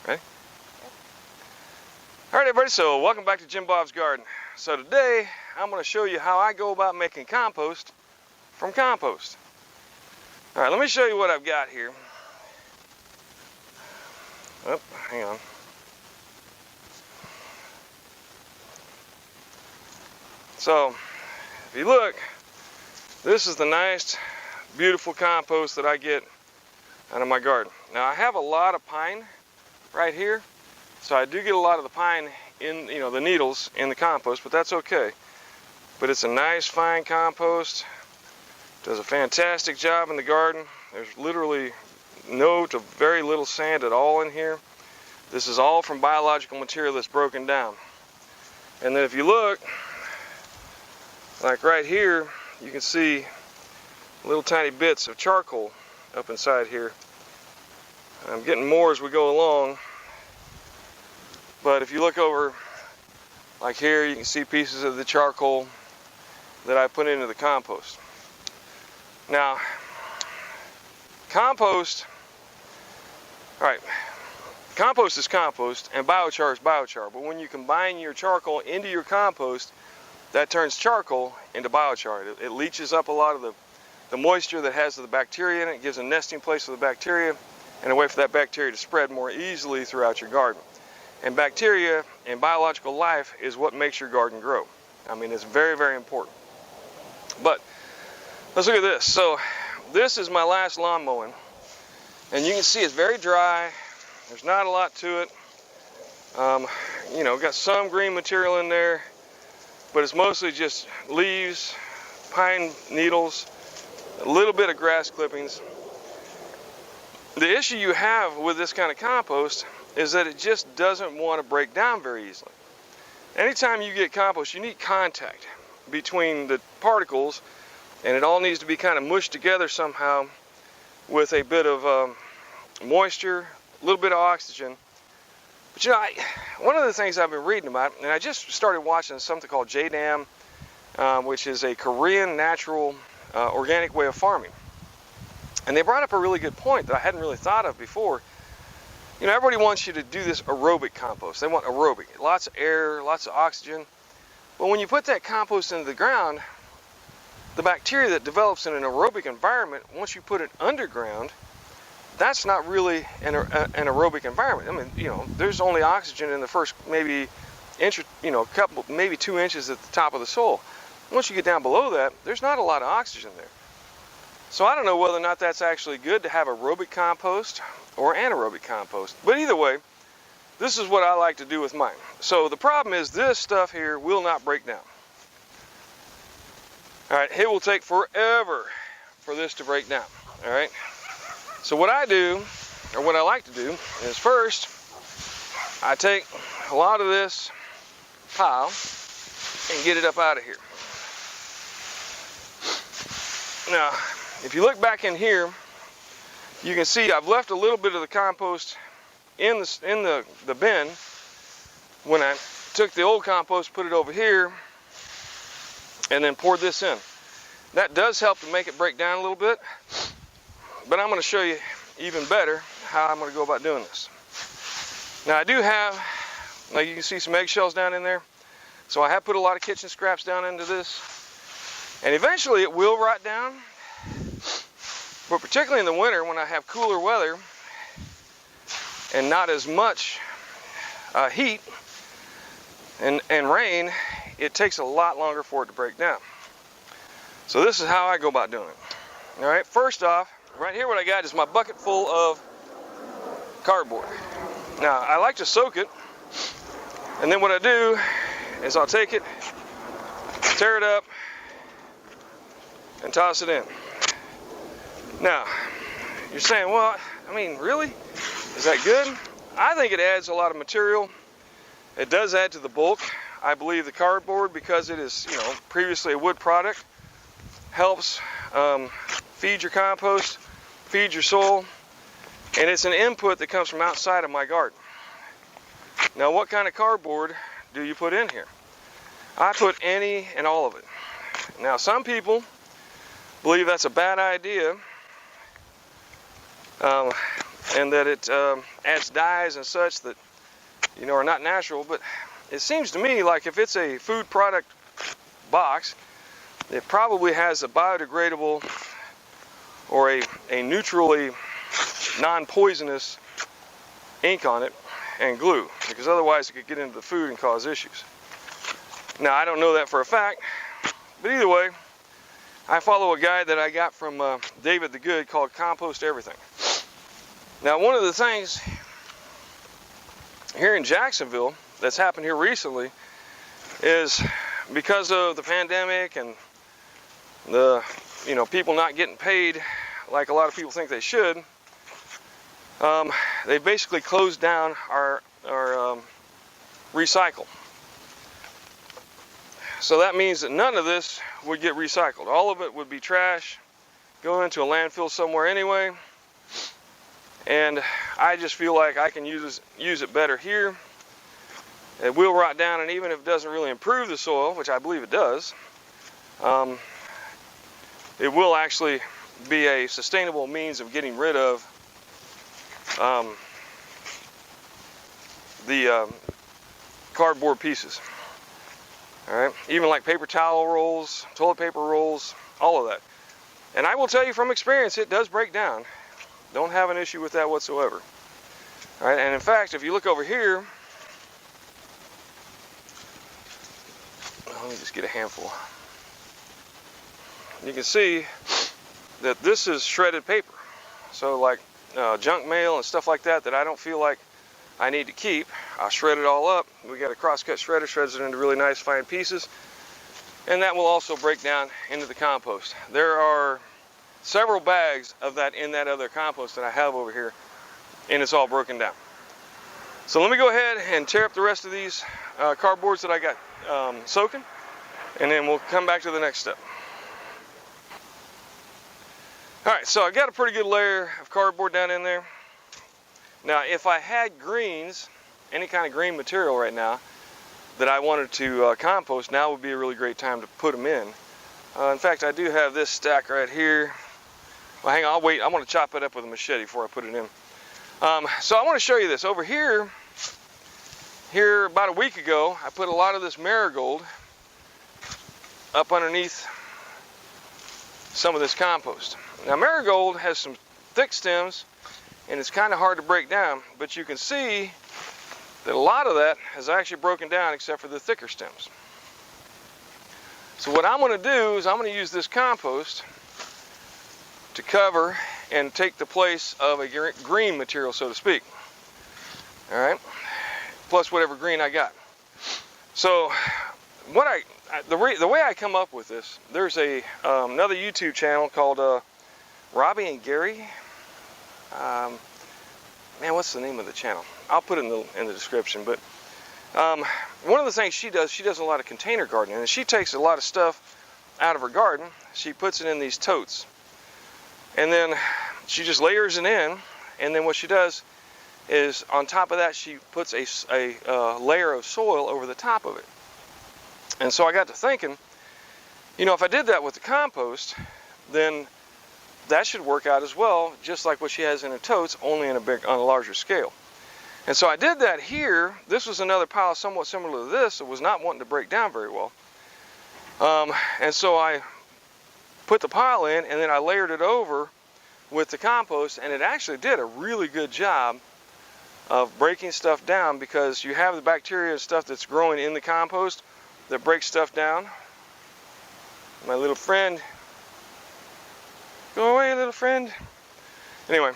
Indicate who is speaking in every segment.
Speaker 1: Ready? All right, everybody, so welcome back to Jim Bob's Garden. So today, I'm going to show you how I go about making compost from compost. All right, let me show you what I've got here. Oh, hang on. So, if you look, this is the nice, beautiful compost that I get out of my garden. Now, I have a lot of pine right here, so I do get a lot of the pine in, the needles in the compost, but that's okay. But it's a nice, fine compost. Does a fantastic job in the garden. There's literally no to very little sand at all in here. This is all from biological material that's broken down. And then if you look, like right here, you can see little tiny bits of charcoal up inside here. I'm getting more as we go along. But if you look over, like here, you can see pieces of the charcoal that I put into the compost. Now, compost, all right, compost is compost and biochar is biochar. But when you combine your charcoal into your compost, that turns charcoal into biochar. It leaches up a lot of the moisture that has the bacteria in it. It gives a nesting place for the bacteria and a way for that bacteria to spread more easily throughout your garden. And bacteria and biological life is what makes your garden grow. I mean, it's very, very important. But let's look at this. So this is my last lawn mowing. And you can see it's very dry. There's not a lot to it. Got some green material in there, but it's mostly just leaves, pine needles, a little bit of grass clippings. The issue you have with this kind of compost is that it just doesn't want to break down very easily. Anytime you get compost, you need contact between the particles, and it all needs to be kind of mushed together somehow with a bit of moisture, a little bit of oxygen. But one of the things I've been reading about, and I just started watching something called JDAM, which is a Korean natural organic way of farming. And they brought up a really good point that I hadn't really thought of before. Everybody wants you to do this aerobic compost. They want aerobic, lots of air, lots of oxygen. But when you put that compost into the ground, the bacteria that develops in an aerobic environment, once you put it underground, that's not really an aerobic environment. I mean, there's only oxygen in the first maybe inch, maybe 2 inches at the top of the soil. Once you get down below that, there's not a lot of oxygen there. So I don't know whether or not that's actually good to have aerobic compost or anaerobic compost. But either way, this is what I like to do with mine. So the problem is this stuff here will not break down. All right, it will take forever for this to break down. All right. So what I do, or what I like to do, is first I take a lot of this pile and get it up out of here. Now, if you look back in here, you can see I've left a little bit of the compost in the bin. When I took the old compost, put it over here, and then poured this in. That does help to make it break down a little bit, but I'm going to show you even better how I'm going to go about doing this. Now I do have, like you can see, some eggshells down in there, so I have put a lot of kitchen scraps down into this, and eventually it will rot down. But particularly in the winter when I have cooler weather and not as much heat and rain, it takes a lot longer for it to break down. So this is how I go about doing it. All right, first off, right here what I got is my bucket full of cardboard. Now I like to soak it, and then what I do is I'll take it, tear it up, and toss it in. Now, you're saying, well, I mean, really? Is that good? I think it adds a lot of material. It does add to the bulk. I believe the cardboard, because it is, previously a wood product, helps feed your compost, feed your soil, and it's an input that comes from outside of my garden. Now, what kind of cardboard do you put in here? I put any and all of it. Now, some people believe that's a bad idea and that it adds dyes and such that, you know, are not natural. But it seems to me like if it's a food product box, it probably has a biodegradable or a neutrally non-poisonous ink on it and glue, because otherwise it could get into the food and cause issues. Now, I don't know that for a fact, but either way, I follow a guide that I got from David the Good called Compost Everything. Now, one of the things here in Jacksonville that's happened here recently is because of the pandemic and the, you know, people not getting paid like a lot of people think they should, they basically closed down our recycle. So that means that none of this would get recycled. All of it would be trash, go into a landfill somewhere anyway. And I just feel like I can use it better here. It will rot down, and even if it doesn't really improve the soil, which I believe it does, it will actually be a sustainable means of getting rid of the cardboard pieces. All right, even like paper towel rolls, toilet paper rolls, all of that. And I will tell you from experience, it does break down. Don't have an issue with that whatsoever. All right, and in fact, if you look over here, let me just get a handful. You can see that this is shredded paper. So like junk mail and stuff like that I don't feel like I need to keep, I'll shred it all up. We got a crosscut shredder, shreds it into really nice fine pieces, and that will also break down into the compost. There are several bags of that in that other compost that I have over here, and it's all broken down. So let me go ahead and tear up the rest of these cardboards that I got soaking, and then we'll come back to the next step. All right, so I got a pretty good layer of cardboard down in there. Now, if I had greens, any kind of green material right now that I wanted to compost, now would be a really great time to put them in. In fact, I do have this stack right here. Well, hang on, I'll wait. I want to chop it up with a machete before I put it in. So I want to show you this. Over here about a week ago, I put a lot of this marigold up underneath some of this compost. Now, marigold has some thick stems, and it's kind of hard to break down, but you can see that a lot of that has actually broken down except for the thicker stems. So what I'm going to do is I'm going to use this compost to cover and take the place of a green material, so to speak. All right, plus whatever green I got. So what the way I come up with this, there's another YouTube channel called Robbie and Gary. Man, what's the name of the channel? I'll put it in the description. But one of the things she does a lot of container gardening, and she takes a lot of stuff out of her garden. She puts it in these totes, and then she just layers it in. And then what she does is, on top of that, she puts a layer of soil over the top of it. And so I got to thinking, you know, if I did that with the compost, then that should work out as well, just like what she has in her totes, only on a larger scale. And so I did that here. This was another pile somewhat similar to this. It was not wanting to break down very well. And so I put the pile in, and then I layered it over with the compost, and it actually did a really good job of breaking stuff down, because you have the bacteria and stuff that's growing in the compost that breaks stuff down. My little friend, go away, little friend. Anyway,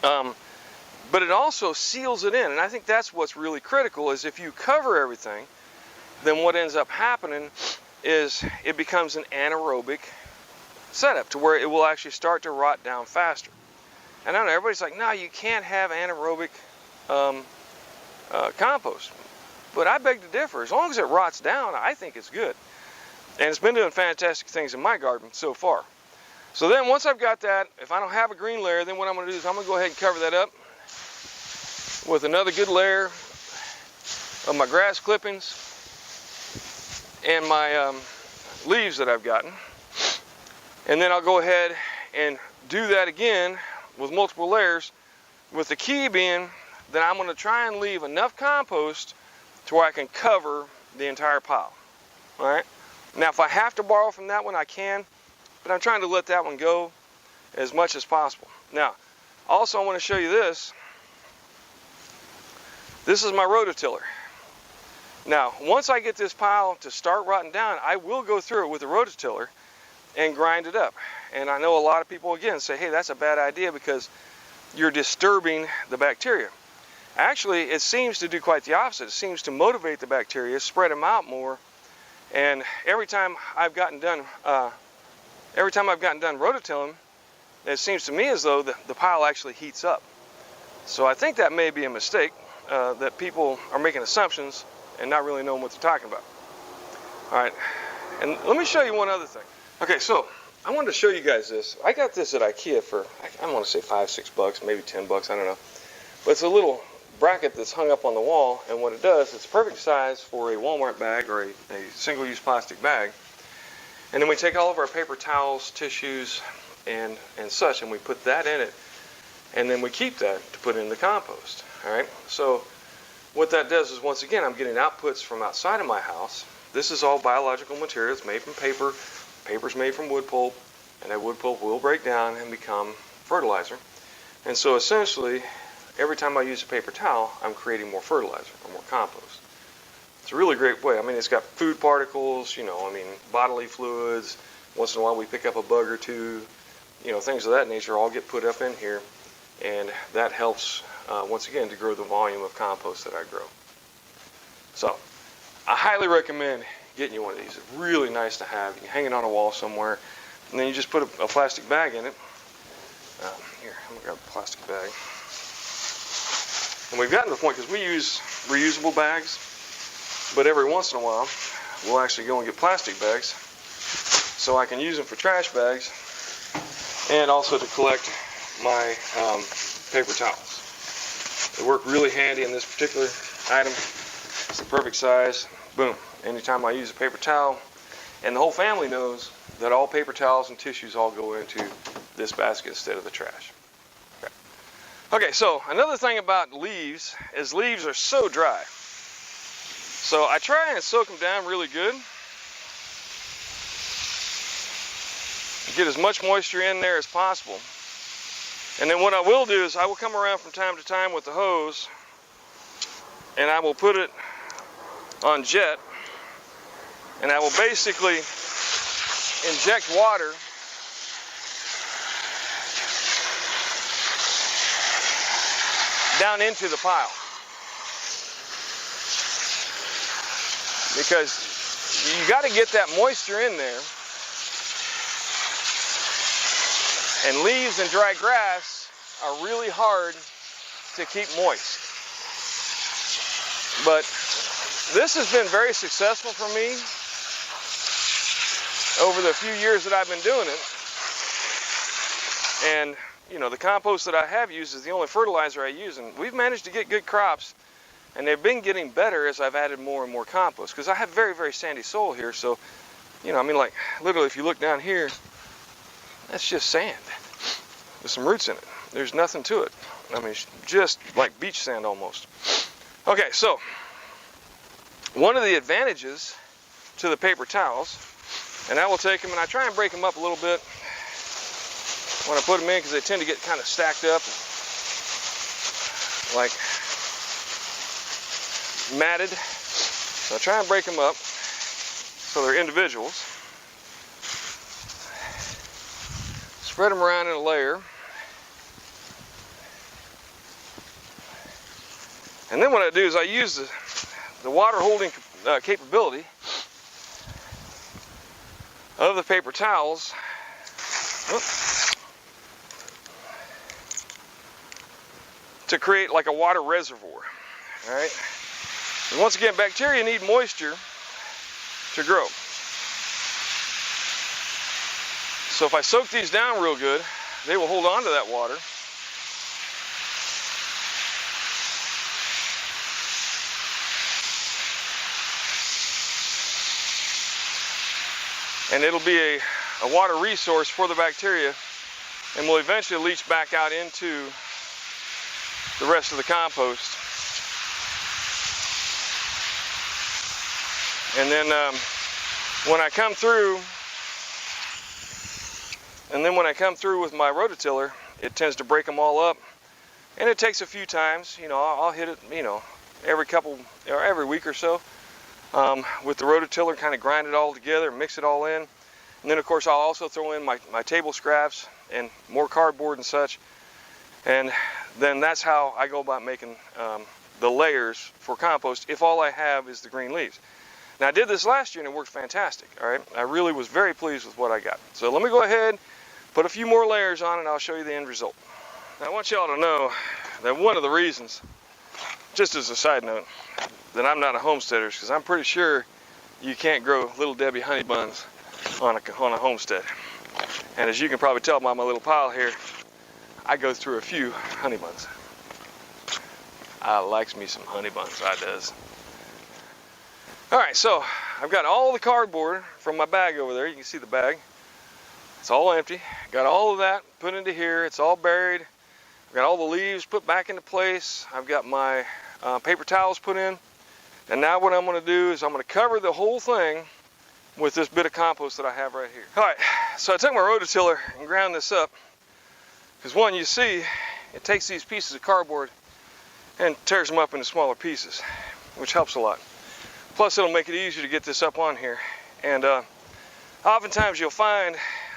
Speaker 1: but it also seals it in, and I think that's what's really critical. Is if you cover everything, then what ends up happening is it becomes an anaerobic setup to where it will actually start to rot down faster. And I know everybody's like, no, you can't have anaerobic compost. But I beg to differ. As long as it rots down, I think it's good. And it's been doing fantastic things in my garden so far. So then once I've got that, if I don't have a green layer, then what I'm going to do is I'm going to go ahead and cover that up with another good layer of my grass clippings and my leaves that I've gotten. And then I'll go ahead and do that again with multiple layers, with the key being that I'm going to try and leave enough compost to where I can cover the entire pile. All right. Now, if I have to borrow from that one, I can, but I'm trying to let that one go as much as possible. Now, also I want to show you this. This is my rototiller. Now, once I get this pile to start rotting down, I will go through it with a rototiller and grind it up. And I know a lot of people, again, say, hey, that's a bad idea because you're disturbing the bacteria. Actually, it seems to do quite the opposite. It seems to motivate the bacteria, spread them out more. And every time I've gotten done rototilling, it seems to me as though the pile actually heats up. So I think that may be a mistake, that people are making assumptions and not really knowing what they're talking about. All right, and let me show you one other thing. Okay, so I wanted to show you guys this. I got this at IKEA for, I want to say $5-6, maybe $10, I don't know. But it's a little bracket that's hung up on the wall, and what it does, it's perfect size for a Walmart bag or a single-use plastic bag. And then we take all of our paper towels, tissues, and such, and we put that in it, and then we keep that to put in the compost. All right, so what that does is, once again, I'm getting outputs from outside of my house. This is all biological material. It's made from paper. Paper's made from wood pulp, and that wood pulp will break down and become fertilizer. And so essentially, every time I use a paper towel, I'm creating more fertilizer or more compost. It's a really great way. I mean, it's got food particles, bodily fluids. Once in a while we pick up a bug or two, things of that nature all get put up in here, and that helps, once again, to grow the volume of compost that I grow. So, I highly recommend getting you one of these. It's really nice to have. You can hang it on a wall somewhere, and then you just put a plastic bag in it. Here, I'm going to grab a plastic bag. And we've gotten to the point, because we use reusable bags, but every once in a while, we'll actually go and get plastic bags, so I can use them for trash bags, and also to collect my paper towels. They work really handy in this particular item. It's the perfect size. Boom. Anytime I use a paper towel, and the whole family knows that all paper towels and tissues all go into this basket instead of the trash. Okay, so another thing about leaves is leaves are so dry. So I try and soak them down really good. Get as much moisture in there as possible. And then what I will do is I will come around from time to time with the hose, and I will put it on jet, and I will basically inject water down into the pile, because you got to get that moisture in there, and leaves and dry grass are really hard to keep moist. But this has been very successful for me over the few years that I've been doing it. And the compost that I have used is the only fertilizer I use, and we've managed to get good crops, and they've been getting better as I've added more and more compost, because I have very, very sandy soil here. So, like literally, if you look down here, that's just sand with some roots in it. There's nothing to it. I mean, just like beach sand almost. Okay, so one of the advantages to the paper towels, and I will take them and I try and break them up a little bit when I put them in, because they tend to get kind of stacked up, like matted. So I try and break them up so they're individuals. Spread them around in a layer. And then what I do is I use the water holding capability of the paper towels to create like a water reservoir. All right. And once again, bacteria need moisture to grow. So if I soak these down real good, they will hold on to that water. And it'll be a water resource for the bacteria and will eventually leach back out into the rest of the compost. And then when I come through with my rototiller, it tends to break them all up, and it takes a few times. You know, I'll hit it, you know, every week or so with the rototiller, kind of grind it all together, mix it all in, and then of course I'll also throw in my table scraps and more cardboard and such, and then that's how I go about making the layers for compost if all I have is the green leaves. Now, I did this last year and it worked fantastic, all right? I really was very pleased with what I got. So let me go ahead, put a few more layers on, and I'll show you the end result. Now, I want y'all to know that one of the reasons, just as a side note, that I'm not a homesteader is because I'm pretty sure you can't grow Little Debbie honey buns on a homestead. And as you can probably tell by my little pile here, I go through a few honey buns. I likes me some honey buns, I does. All right, so I've got all the cardboard from my bag over there. You can see the bag. It's all empty. Got all of that put into here. It's all buried. I've got all the leaves put back into place. I've got my paper towels put in. And now what I'm going to do is I'm going to cover the whole thing with this bit of compost that I have right here. All right, so I took my rototiller and ground this up. Because one, you see, it takes these pieces of cardboard and tears them up into smaller pieces, which helps a lot. Plus, it'll make it easier to get this up on here. And oftentimes you'll find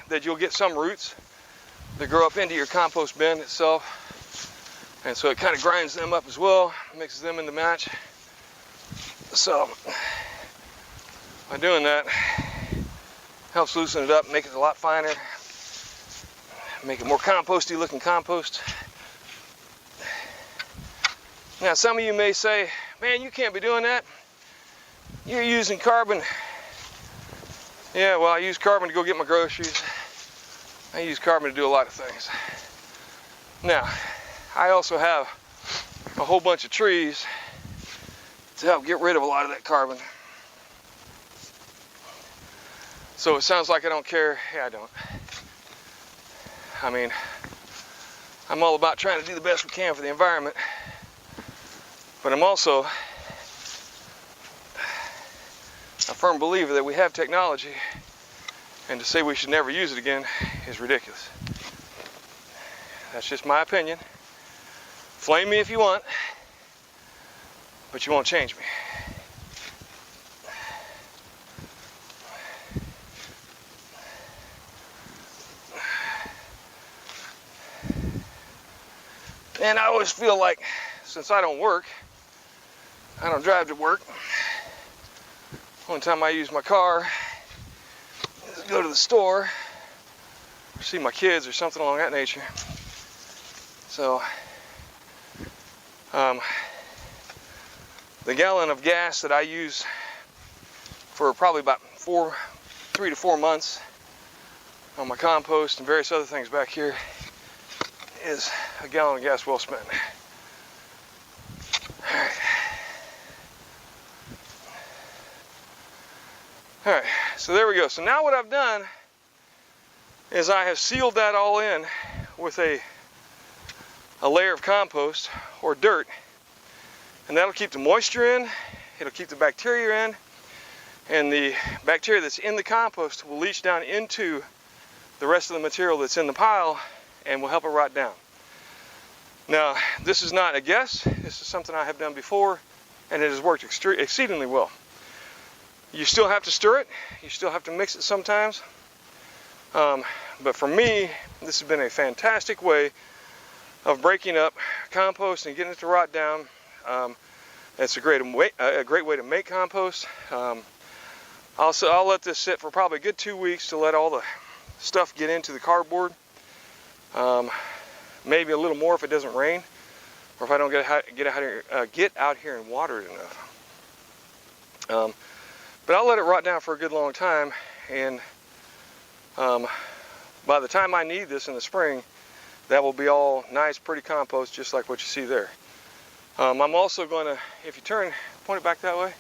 Speaker 1: that you'll get some roots that grow up into your compost bin itself. And so it kind of grinds them up as well, mixes them into match. So by doing that, helps loosen it up, make it a lot finer, make it more composty looking compost. Now, some of you may say, man, you can't be doing that. You're using carbon. Yeah, well, I use carbon to go get my groceries. I use carbon to do a lot of things. Now, I also have a whole bunch of trees to help get rid of a lot of that carbon. So it sounds like I don't care. Yeah, I don't. I mean, I'm all about trying to do the best we can for the environment. But I'm also a firm believer that we have technology, and to say we should never use it again is ridiculous. That's just my opinion. Flame me if you want, but you won't change me. And I always feel like, since I don't work, I don't drive to work, only time I use my car is to go to the store or see my kids or something along that nature. So the gallon of gas that I use for probably about 3 to 4 months on my compost and various other things back here is a gallon of gas well spent. All right, so there we go. So now what I've done is I have sealed that all in with a layer of compost or dirt, and that'll keep the moisture in, it'll keep the bacteria in, and the bacteria that's in the compost will leach down into the rest of the material that's in the pile and will help it rot down. Now, this is not a guess. This is something I have done before, and it has worked exceedingly well. You still have to stir it. You still have to mix it sometimes. But for me, this has been a fantastic way of breaking up compost and getting it to rot down. It's a great way to make compost. I'll let this sit for probably a good 2 weeks to let all the stuff get into the cardboard. Maybe a little more if it doesn't rain, or if I don't get out here and water it enough. But I'll let it rot down for a good long time, and by the time I need this in the spring, that will be all nice, pretty compost, just like what you see there. I'm also going to, if you point it back that way,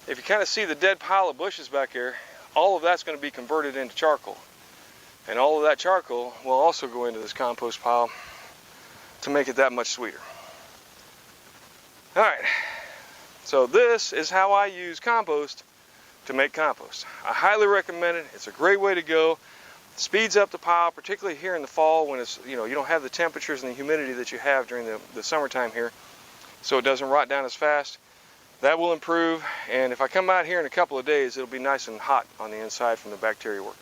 Speaker 1: if you kind of see the dead pile of bushes back here, all of that's going to be converted into charcoal. And all of that charcoal will also go into this compost pile to make it that much sweeter. All right, so this is how I use compost to make compost. I highly recommend it. It's a great way to go. Speeds up the pile, particularly here in the fall when it's, you don't have the temperatures and the humidity that you have during the summertime here, so it doesn't rot down as fast. That will improve, and if I come out here in a couple of days, it'll be nice and hot on the inside from the bacteria work.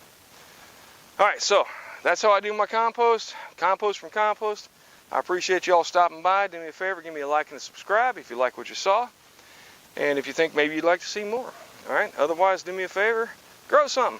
Speaker 1: All right, so that's how I do my compost from Compost. I appreciate you all stopping by. Do me a favor, give me a like and a subscribe if you like what you saw, and if you think maybe you'd like to see more. All right, otherwise do me a favor, grow something.